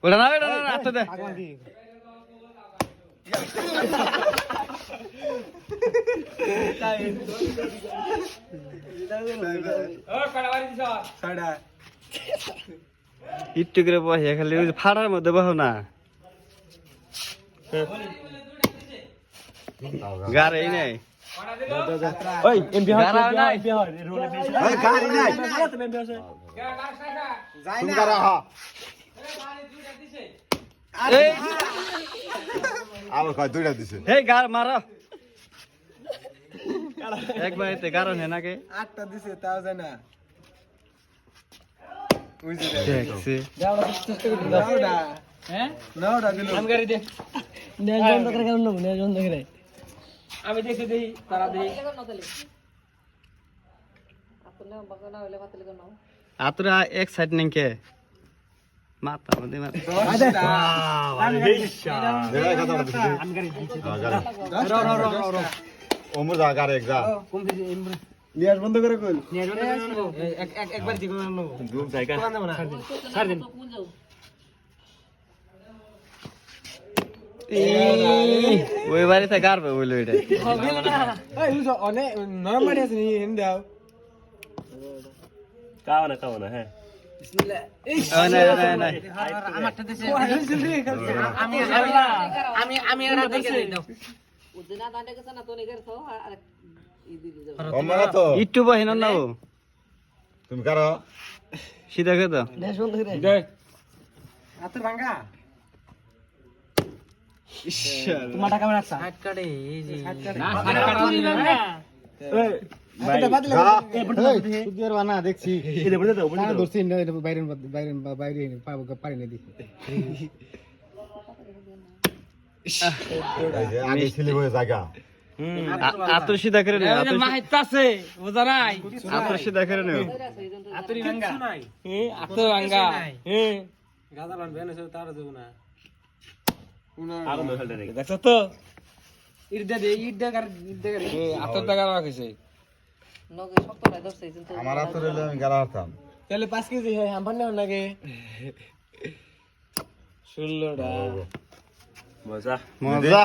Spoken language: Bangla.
ওটা না আচ্ছা দে একটু করে বসে খালি ওই ফাড়ার মধ্যে বসো না গাড়ি নাই ওই এমপি হয় গাড়ি নাই ওই গাড়ি নাই যাই না এই আবার কয় দুইটা দিছে এই গার মারো একবার এতে কারণ হে নাকি 8টা দিছে তাও যায় না দেখছি নাওডা হ্যাঁ নাওডা দিল আমি গাড়ি দে নেজ বন্ধ করে কেন নেব নেজ বন্ধ করে আমি দেখে দেই তারা দেই আতুরা এক সাইড নেই কে মাথা মধ্যে মাথা দেখা কথা দিছে আমি গাড়ি দিছি ওমর যা গারে এক যা কোন দিছে এমবি লিয়াস বন্ধ করে কইল একবার দিগো নেব দুম জায়গা ছাড় দিন ওই বাড়িতে গারবে বইলো এটা এই উজো অনেক নরম মারি আছে নি হেন দাও কাওনা হ্যাঁ বিসমিল্লাহ না আমারটা দিছে আমি আমি এরা দেখে দেই দাও ওমরা তো একটু বহিন না ও তুমি কারো সিধা কে তো নেজ বন্ধ করে দে হাতের ভাঙা তোমার টাকা রাখছা হাত কাটে এই যে না হাত কাটা দিই না এটা বাদলে সুদের বানা দেখছি এটা বলে দাও বলে দাও ধরছি বাইরে বাইরে বাইরে পাবো পারি না দেখি আগে ছেলে হয়ে জায়গা আতুর সিধা করে নে মাহিত আছে বুঝা নাই আতুর সিধা করে নে আতরি ভাঙ্গা নাই আতর ভাঙ্গা গাদা বান বেনে সব তার দেব না আগুন ধরে রেখে দেখছ তো ইডা দে ইডা কর আতর টাকা রাখিছে আমার হাতে রইলে আমি গারা হতাম তাহলে 5 কেজি হয় আমপান না লাগে 16টা মজা মজা